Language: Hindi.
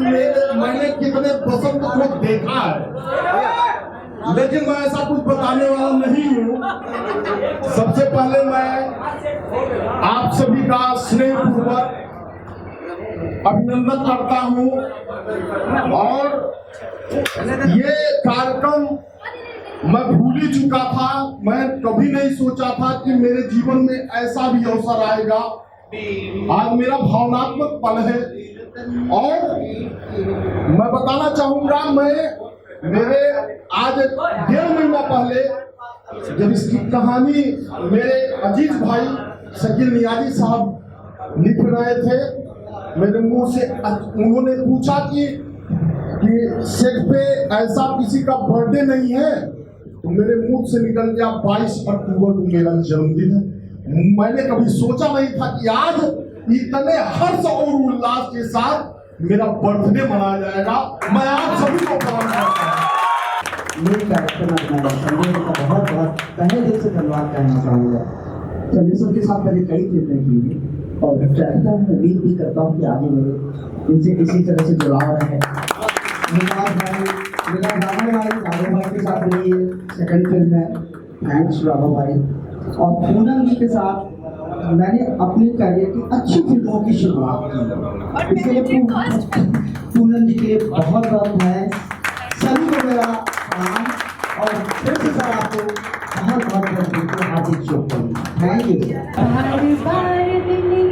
मैंने कितने बसंत को देखा है, लेकिन मैं ऐसा कुछ बताने वाला नहीं हूँ। सबसे पहले मैं आप सभी का स्नेहपूर्वक अभिनंदन करता हूँ और ये कार्यक्रम मैं भूल ही चुका था। मैं कभी नहीं सोचा था कि मेरे जीवन में ऐसा भी अवसर आएगा। आज मेरा भावनात्मक पल है और मैं बताना चाहूंगा, मेरे आज 1.5 महीना पहले जब इसकी कहानी मेरे अजीज भाई शकील नियाजी साहब लिख रहे थे, मेरे मुंह से उन्होंने पूछा कि सेट पे ऐसा किसी का बर्थडे नहीं है, तो मेरे मुंह से निकल गया 22 अक्टूबर को मेरा जन्मदिन है। मैंने कभी सोचा नहीं था कि आज इतने हर्ष और उल्लास के साथ मेरा बर्थडे मनाया जाएगा। मैं आप सभी को प्रणाम करता हूँ। मेरे कार्यक्रम में संजय का बहुत बहुत तहे दिल से धन्यवाद कहना चाहूँगा। संजय सर के साथ मैंने कई फिल्में की और चाहता हूँ, उम्मीद भी करता हूँ कि आगे मेरे इनसे इसी तरह से जुड़ाव रहे। मेरा राघव भाई के साथ मेरी सेकंड फिल्म है, थैंक्स राघव भाई। और पूनम जी के साथ मैंने अपने करियर की अच्छी फिल्मों की शुरुआत की, इसलिए पूनम जी के लिए बहुत बहुत थैंक्स। सभी को मेरा प्रणाम और फिर से सर आपको बहुत बहुत हार्दिक शुभकामनाएं। Thank you.